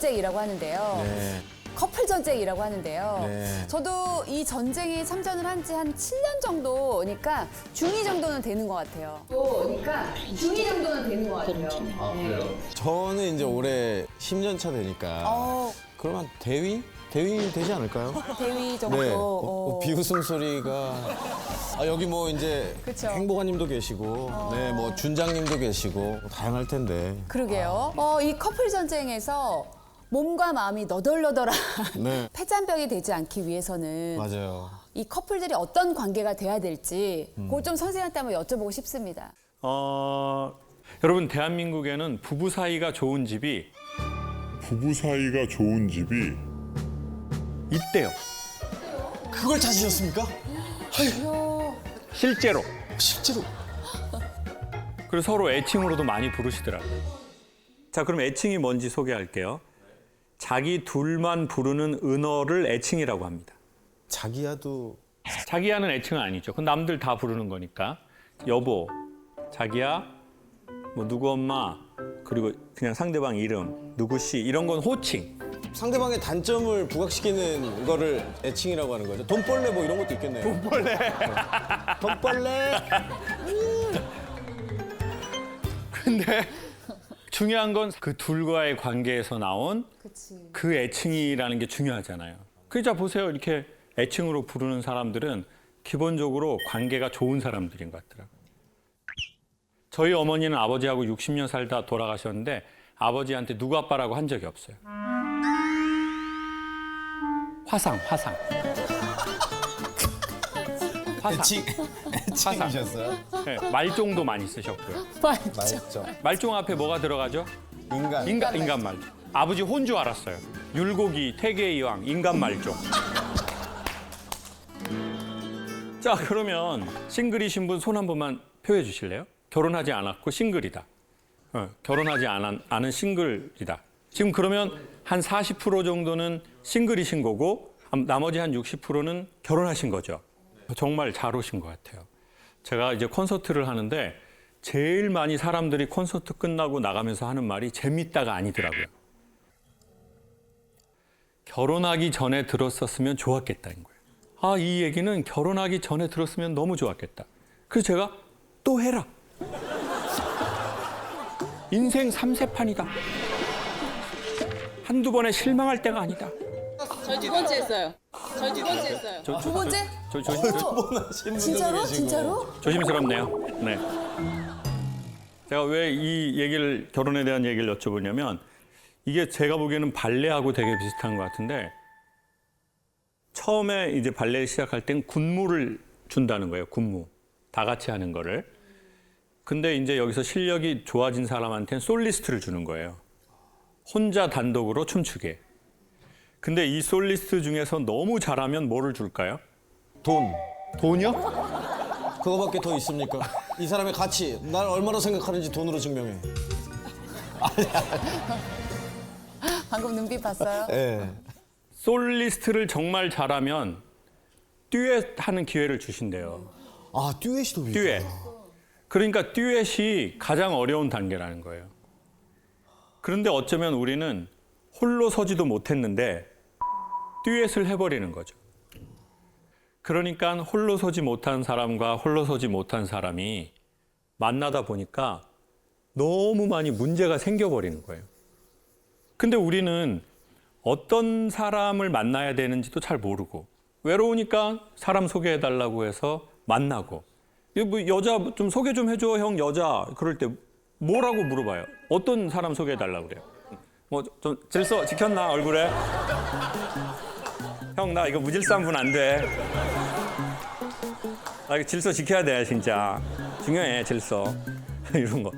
전쟁이라고 하는데요. 네. 커플 전쟁이라고 하는데요. 네. 저도 이 전쟁에 참전을 한 지 한 7년 정도니까 중2 정도는 되는 것 같아요. 그러니까 중2 정도는 되는 것 같아요. 아, 그래요? 저는 이제 올해 10년 차 되니까 그러면 대위? 대위 되지 않을까요? 대위 정도. 네. 비웃음 소리가 여기 뭐 이제 그쵸. 행복아님도 계시고, 네, 뭐 준장님도 계시고 다양할 텐데. 그러게요. 이 커플 전쟁에서 몸과 마음이 너덜너덜한 네. 패잔병이 되지 않기 위해서는 맞아요. 이 커플들이 어떤 관계가 돼야 될지 그걸 좀 선생님한테 한번 여쭤보고 싶습니다. 여러분 대한민국에는 부부 사이가 좋은 집이 있대요. 그걸 찾으셨습니까? 실제로. 실제로. 그리고 서로 애칭으로도 많이 부르시더라고요. 자, 그럼 애칭이 뭔지 소개할게요. 자기 둘만 부르는 은어를 애칭이라고 합니다. 자기야도 자기야는 애칭은 아니죠. 그건 남들 다 부르는 거니까. 여보, 자기야, 뭐 누구 엄마, 그리고 그냥 상대방 이름, 누구씨 이런 건 호칭. 상대방의 단점을 부각시키는 거를 애칭이라고 하는 거죠. 돈벌레 뭐 이런 것도 있겠네요. 돈벌레. 돈벌레. 근데 중요한 건 그 둘과의 관계에서 나온 그치. 그 애칭이라는 게 중요하잖아요. 그자 보세요. 이렇게 애칭으로 부르는 사람들은 기본적으로 관계가 좋은 사람들인 것 같더라고요. 저희 어머니는 아버지하고 60년 살다 돌아가셨는데 아버지한테 누구 아빠라고 한 적이 없어요. 화상. 애칭이셨어요? 네, 말종도 많이 쓰셨고요. 맞죠. 말종 앞에 뭐가 들어가죠? 인간 말종. 아버지 혼 줄 알았어요. 율곡이, 태계이왕, 인간 말종. 자, 그러면 싱글이신 분 손 한 번만 표해 주실래요? 결혼하지 않았고 싱글이다. 결혼하지 않은 싱글이다. 지금 그러면 한 40% 정도는 싱글이신 거고 나머지 한 60%는 결혼하신 거죠. 정말 잘 오신 것 같아요. 제가 이제 콘서트를 하는데 제일 많이 사람들이 콘서트 끝나고 나가면서 하는 말이 재밌다가 아니더라고요. 결혼하기 전에 들었었으면 좋았겠다는 거예요. 이 얘기는 결혼하기 전에 들었으면 너무 좋았겠다. 그래서 제가 또 해라. 인생 3세판이다. 한두 번에 실망할 때가 아니다. 저희 두 번째 했어요. 두 번째? 진짜로? 진짜로? 조심스럽네요. 네. 제가 왜 이 얘기를 결혼에 대한 얘기를 여쭤보냐면 이게 제가 보기에는 발레하고 되게 비슷한 것 같은데 처음에 이제 발레를 시작할 땐 군무를 준다는 거예요. 군무. 다 같이 하는 거를. 근데 이제 여기서 실력이 좋아진 사람한테는 솔리스트를 주는 거예요. 혼자 단독으로 춤추게. 근데 이 솔리스트 중에서 너무 잘하면 뭐를 줄까요? 돈이요? 그거밖에 더 있습니까? 이 사람의 가치, 날 얼마나 생각하는지 돈으로 증명해. 방금 눈빛 봤어요? 네. 솔리스트를 정말 잘하면 듀엣 하는 기회를 주신대요. 듀엣이 더 듀엣. 그러니까 듀엣이 가장 어려운 단계라는 거예요. 그런데 어쩌면 우리는 홀로 서지도 못했는데 듀엣을 해버리는 거죠. 그러니까 홀로 서지 못한 사람과 홀로 서지 못한 사람이 만나다 보니까 너무 많이 문제가 생겨버리는 거예요. 근데 우리는 어떤 사람을 만나야 되는지도 잘 모르고 외로우니까 사람 소개해달라고 해서 만나고 뭐 여자 좀 소개 좀 해줘 형 여자 그럴 때 뭐라고 물어봐요? 어떤 사람 소개해달라고 그래요? 뭐 좀 질서 지켰나 얼굴에? 형 나 이거 무질서한 분 안 돼. 나 이거 질서 지켜야 돼 진짜. 중요해 질서. 이런 거.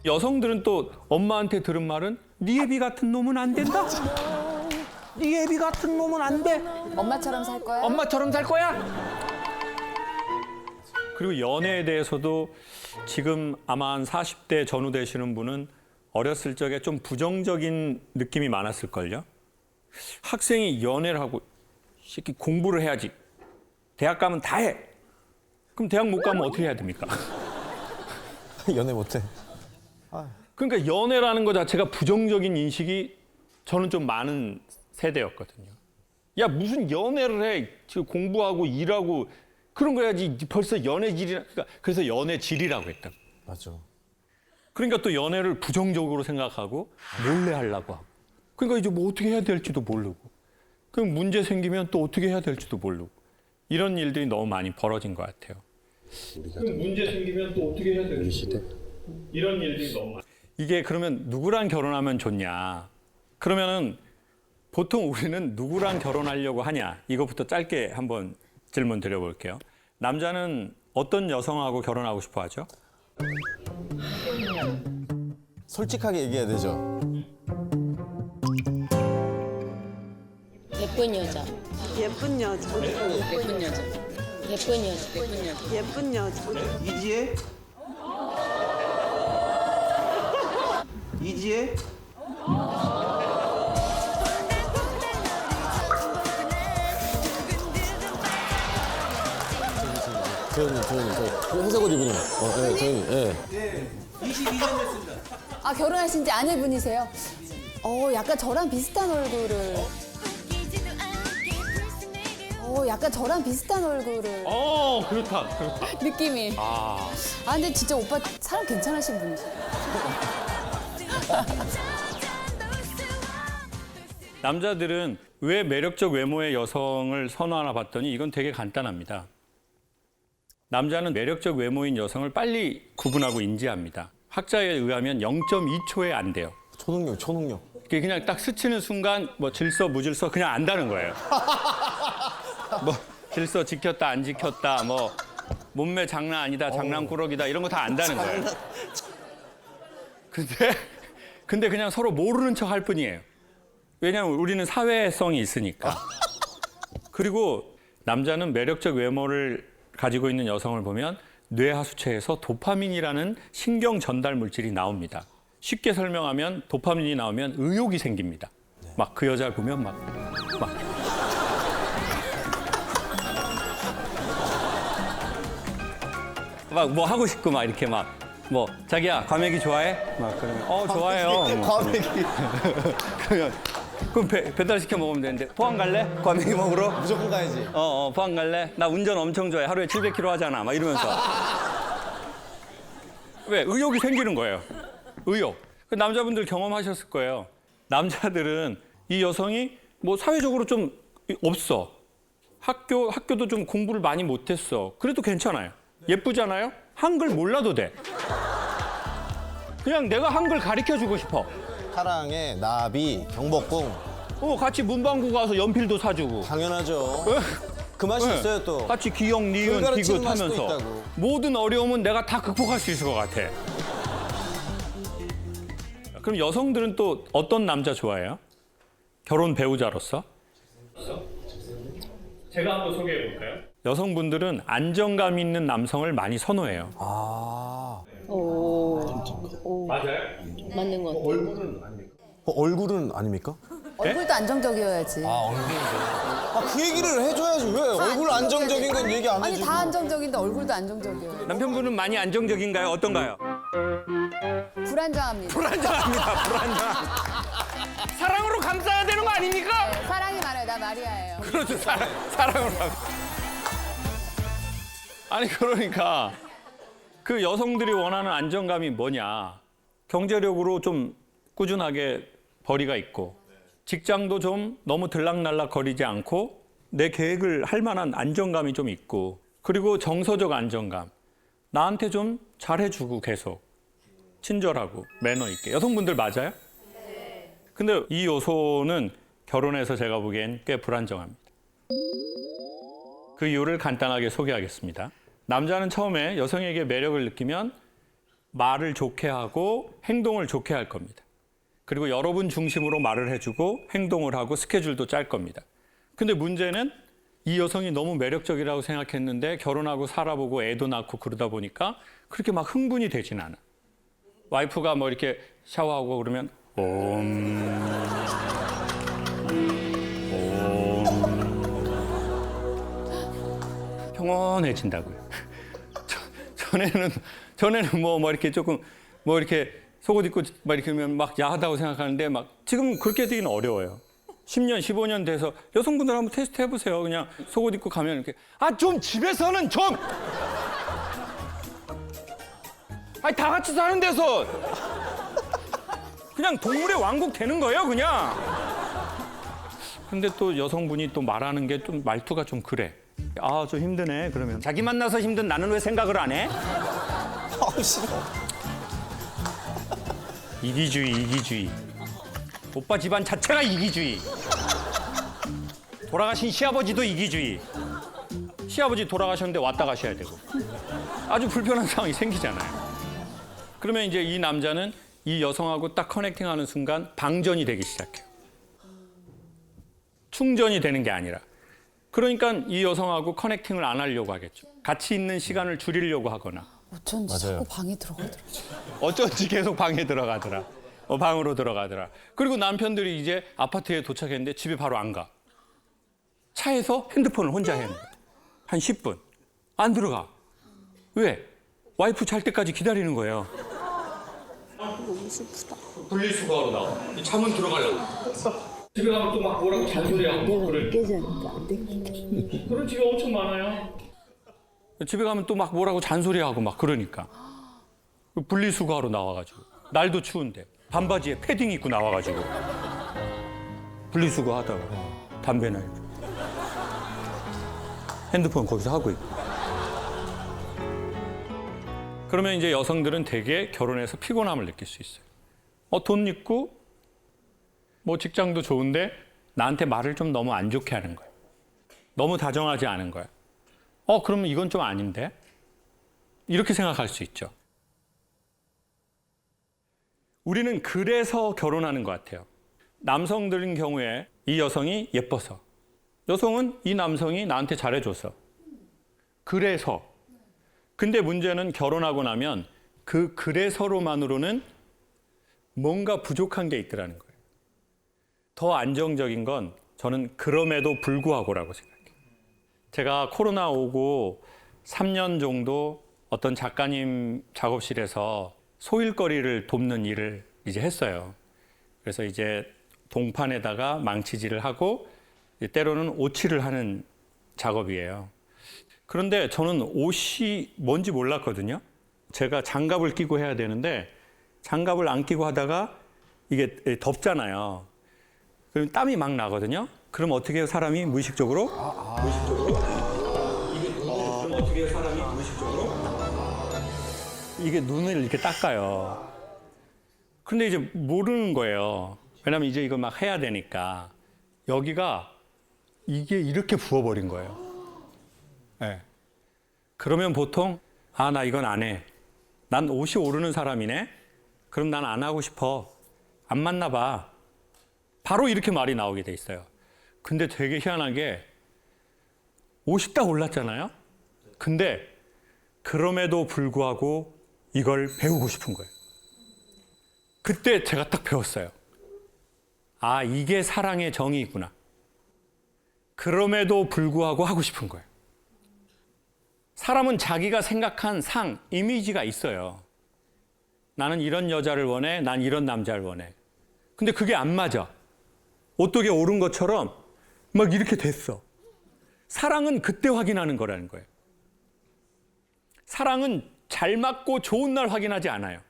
여성들은 또 엄마한테 들은 말은 네 애비 같은 놈은 안 된다. 네 애비 같은 놈은 안 돼. 엄마처럼 살 거야? 엄마처럼 살 거야. 그리고 연애에 대해서도 지금 아마 한 40대 전후 되시는 분은 어렸을 적에 좀 부정적인 느낌이 많았을걸요. 학생이 연애를 하고 새끼 공부를 해야지. 대학 가면 다 해. 그럼 대학 못 가면 어떻게 해야 됩니까? 연애 못해. 그러니까 연애라는 것 자체가 부정적인 인식이 저는 좀 많은 세대였거든요. 야, 무슨 연애를 해? 지금 공부하고 일하고 그런 거 해야지. 벌써 연애질이라. 그러니까 그래서 연애질이라고 했다. 맞아. 그러니까 또 연애를 부정적으로 생각하고 몰래 하려고 하고. 그러니까 이제 뭐 어떻게 해야 될지도 모르고. 그럼 문제 생기면 또 어떻게 해야 될지도 모르고. 이런 일들이 너무 많이 벌어진 것 같아요. 그럼 문제 생기면 또 어떻게 해야 될지 이런 일들이 너무 많아요. 이게 그러면 누구랑 결혼하면 좋냐? 그러면은 보통 우리는 누구랑 결혼하려고 하냐? 이것부터 짧게 한번 질문 드려볼게요. 남자는 어떤 여성하고 결혼하고 싶어 하죠? 솔직하게 얘기해야 되죠. 예쁜 여자. 예쁜 여자. 예쁜 여자. 예쁜 여자. 예쁜 여자. 예쁜 여자. 이지혜? 이지혜? 조현님, 저 회색 옷 입은 형. 네, 조현님, 예. 네, 22년 됐습니다. 아, 결혼하신 지 아내분이세요? 약간 저랑 비슷한 얼굴을. 약간 저랑 비슷한 얼굴을. 그렇다. 느낌이. 근데 진짜 오빠 사람 괜찮으신 분이시죠? 남자들은 왜 매력적 외모의 여성을 선호하나 봤더니 이건 되게 간단합니다. 남자는 매력적 외모인 여성을 빨리 구분하고 인지합니다. 학자에 의하면 0.2초에 안 돼요. 초능력. 이게 그냥 딱 스치는 순간 뭐 질서, 무질서 그냥 안다는 거예요. 뭐 질서 지켰다, 안 지켰다, 뭐 몸매 장난 아니다, 장난꾸러기다 이런 거 다 안다는 거예요. 근데 그냥 서로 모르는 척 할 뿐이에요. 왜냐하면 우리는 사회성이 있으니까. 그리고 남자는 매력적 외모를 가지고 있는 여성을 보면 뇌하수체에서 도파민이라는 신경 전달 물질이 나옵니다. 쉽게 설명하면 도파민이 나오면 의욕이 생깁니다. 막 그 여자를 보면 막 뭐 하고 싶고 막 이렇게 막 뭐 자기야 과메기 좋아해? 막 그러면 좋아해요. 과메기. 그럼 배달 시켜 먹으면 되는데 포항 갈래? 과메기 먹으러? 무조건 가야지. 포항 갈래? 나 운전 엄청 좋아해. 하루에 700km 하잖아. 막 이러면서. 왜? 의욕이 생기는 거예요. 의욕. 그 남자분들 경험하셨을 거예요. 남자들은 이 여성이 뭐 사회적으로 좀 없어. 학교도 좀 공부를 많이 못했어. 그래도 괜찮아요. 예쁘잖아요? 한글 몰라도 돼. 그냥 내가 한글 가르쳐주고 싶어. 사랑에 나비, 경복궁. 같이 문방구 가서 연필도 사주고. 당연하죠. 그 맛이 있어요 또. 같이 기역, 니은, 가르치는 디귿 맛도 하면서 있다고. 모든 어려움은 내가 다 극복할 수 있을 것 같아. 그럼 여성들은 또 어떤 남자 좋아해요? 결혼 배우자로서? 제가 한번 소개해 볼까요? 여성분들은 안정감 있는 남성을 많이 선호해요. 맞아요? 맞는 것 같아요. 얼굴은 아닙니까? 얼굴도 안정적이어야지. 그 얘기를 해줘야지. 왜 얼굴 안정적인 건 얘기 안 아니, 해주고. 다 안정적인데 얼굴도 안정적이에요. 남편분은 많이 안정적인가요? 어떤가요? 불안정합니다. 불안정합니다. 사랑으로 감싸야 되는 거 아닙니까? 네, 사랑이 많아요. 나 마리아예요. 그렇죠. 사랑으로 아니 그러니까 그 여성들이 원하는 안정감이 뭐냐. 경제력으로 좀 꾸준하게 벌이가 있고 직장도 좀 너무 들락날락 거리지 않고 내 계획을 할 만한 안정감이 좀 있고 그리고 정서적 안정감. 나한테 좀 잘해주고 계속 친절하고 매너 있게. 여성분들 맞아요? 근데 이 요소는 결혼해서 제가 보기엔 꽤 불안정합니다. 그 이유를 간단하게 소개하겠습니다. 남자는 처음에 여성에게 매력을 느끼면 말을 좋게 하고 행동을 좋게 할 겁니다. 그리고 여러분 중심으로 말을 해주고 행동을 하고 스케줄도 짤 겁니다. 근데 문제는 이 여성이 너무 매력적이라고 생각했는데 결혼하고 살아보고 애도 낳고 그러다 보니까 그렇게 막 흥분이 되진 않아. 와이프가 뭐 이렇게 샤워하고 그러면 평온해진다고요. 전에는 뭐 이렇게 조금 뭐 이렇게 속옷 입고 막 이렇게 하면 막 야하다고 생각하는데 막 지금 그렇게 되기는 어려워요. 10년, 15년 돼서 여성분들 한번 테스트 해보세요. 그냥 속옷 입고 가면 이렇게 좀 집에서는 좀 다 같이 사는 데서 그냥 동물의 왕국 되는 거예요, 그냥. 근데 또 여성분이 또 말하는 게 좀 말투가 좀 그래. 좀 힘드네. 그러면 자기 만나서 힘든 나는 왜 생각을 안 해? 싫어. 이기주의. 오빠 집안 자체가 이기주의. 돌아가신 시아버지도 이기주의. 시아버지 돌아가셨는데 왔다 가셔야 되고. 아주 불편한 상황이 생기잖아요. 그러면 이제 이 남자는 이 여성하고 딱 커넥팅하는 순간 방전이 되기 시작해요. 충전이 되는 게 아니라. 그러니까 이 여성하고 커넥팅을 안 하려고 하겠죠. 같이 있는 시간을 줄이려고 하거나. 어쩐지 맞아요. 자꾸 방에 들어가더라고요. 어쩐지 계속 방에 들어가더라. 방으로 들어가더라. 그리고 남편들이 이제 아파트에 도착했는데 집에 바로 안 가. 차에서 핸드폰을 혼자 해야 한다. 한 10분. 안 들어가. 왜? 와이프 잘 때까지 기다리는 거예요. 너무 슬프다. 분리수거하러 나와. 차문 들어가려고. 집에 가면 또 막 뭐라고 잔소리하고. 그래. 깨자니까 안 돼. 그런 집이 엄청 많아요. 집에 가면 또 막 뭐라고 잔소리하고 막 그러니까. 분리수거하러 나와가지고. 날도 추운데. 반바지에 패딩 입고 나와가지고. 분리수거 하다가 담배나 이렇게. 핸드폰 거기서 하고 있고. 그러면 이제 여성들은 대개 결혼해서 피곤함을 느낄 수 있어요. 돈 있고 뭐 직장도 좋은데 나한테 말을 좀 너무 안 좋게 하는 거예요. 너무 다정하지 않은 거예요. 그러면 이건 좀 아닌데? 이렇게 생각할 수 있죠. 우리는 그래서 결혼하는 것 같아요. 남성들인 경우에 이 여성이 예뻐서, 여성은 이 남성이 나한테 잘해줘서. 그래서. 근데 문제는 결혼하고 나면 그 그래서로만으로는 뭔가 부족한 게 있더라는 거예요. 더 안정적인 건 저는 그럼에도 불구하고라고 생각해요. 제가 코로나 오고 3년 정도 어떤 작가님 작업실에서 소일거리를 돕는 일을 이제 했어요. 그래서 이제 동판에다가 망치질을 하고 때로는 오칠을 하는 작업이에요. 그런데 저는 옷이 뭔지 몰랐거든요. 제가 장갑을 끼고 해야 되는데 장갑을 안 끼고 하다가 이게 덥잖아요. 그럼 땀이 막 나거든요. 그럼 어떻게 해요, 사람이 무의식적으로? 무의식적으로? 그럼 어떻게 해요, 사람이 무의식적으로? 이게 눈을 이렇게 닦아요. 근데 이제 모르는 거예요. 왜냐면 이제 이거 막 해야 되니까. 여기가 이게 이렇게 부어버린 거예요. 네. 그러면 보통 나 이건 안 해. 난 옷이 오르는 사람이네. 그럼 난 안 하고 싶어. 안 맞나 봐. 바로 이렇게 말이 나오게 돼 있어요. 근데 되게 희한하게 옷이 딱 올랐잖아요. 근데 그럼에도 불구하고 이걸 배우고 싶은 거예요. 그때 제가 딱 배웠어요. 이게 사랑의 정의구나. 그럼에도 불구하고 하고 싶은 거예요. 사람은 자기가 생각한 상, 이미지가 있어요. 나는 이런 여자를 원해, 난 이런 남자를 원해. 근데 그게 안 맞아. 오똑에 오른 것처럼 막 이렇게 됐어. 사랑은 그때 확인하는 거라는 거예요. 사랑은 잘 맞고 좋은 날 확인하지 않아요.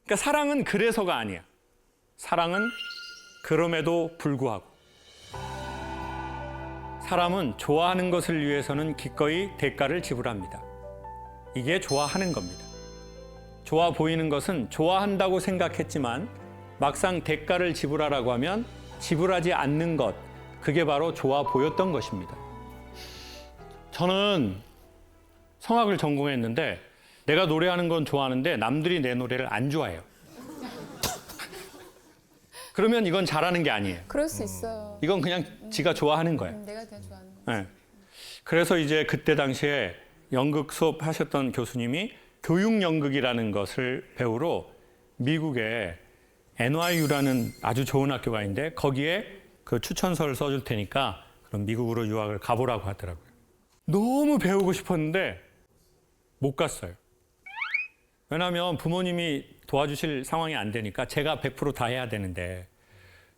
그러니까 사랑은 그래서가 아니야. 사랑은 그럼에도 불구하고. 사람은 좋아하는 것을 위해서는 기꺼이 대가를 지불합니다. 이게 좋아하는 겁니다. 좋아 보이는 것은 좋아한다고 생각했지만 막상 대가를 지불하라고 하면 지불하지 않는 것, 그게 바로 좋아 보였던 것입니다. 저는 성악을 전공했는데 내가 노래하는 건 좋아하는데 남들이 내 노래를 안 좋아해요. 그러면 이건 잘하는 게 아니에요. 그럴 수 있어요. 이건 그냥 지가 좋아하는 거예요. 내가 그냥 좋아하는 거. 네. 그래서 이제 그때 당시에 연극 수업 하셨던 교수님이 교육연극이라는 것을 배우러 미국에 NYU라는 아주 좋은 학교가 있는데 거기에 그 추천서를 써줄 테니까 그럼 미국으로 유학을 가보라고 하더라고요. 너무 배우고 싶었는데 못 갔어요. 왜냐하면 부모님이 도와주실 상황이 안 되니까 제가 100% 다 해야 되는데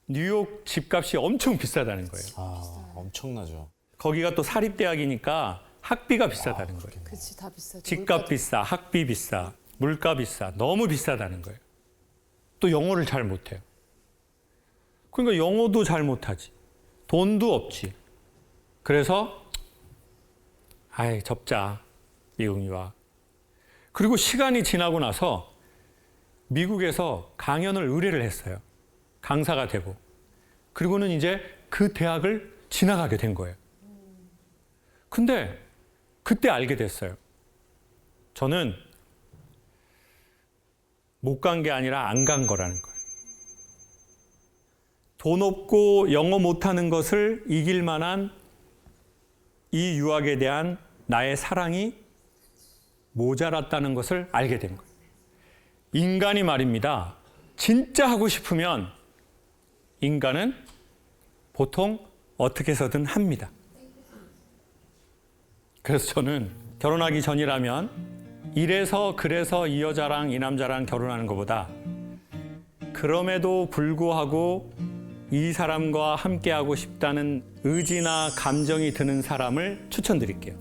뉴욕 집값이 엄청 비싸다는 거예요. 아, 엄청나죠. 거기가 또 사립대학이니까 학비가 비싸다는 거예요. 그치, 다 비싸죠. 집값 비싸, 학비 비싸, 물가 비싸, 너무 비싸다는 거예요. 또 영어를 잘 못해요. 그러니까 영어도 잘 못하지. 돈도 없지. 그래서 아이 접자, 미국 유학. 그리고 시간이 지나고 나서 미국에서 강연을 의뢰를 했어요. 강사가 되고. 그리고는 이제 그 대학을 지나가게 된 거예요. 근데 그때 알게 됐어요. 저는 못 간 게 아니라 안 간 거라는 거예요. 돈 없고 영어 못하는 것을 이길 만한 이 유학에 대한 나의 사랑이 모자랐다는 것을 알게 된 거예요. 인간이 말입니다. 진짜 하고 싶으면 인간은 보통 어떻게 해서든 합니다. 그래서 저는 결혼하기 전이라면 이래서 그래서 이 여자랑 이 남자랑 결혼하는 것보다 그럼에도 불구하고 이 사람과 함께하고 싶다는 의지나 감정이 드는 사람을 추천드릴게요.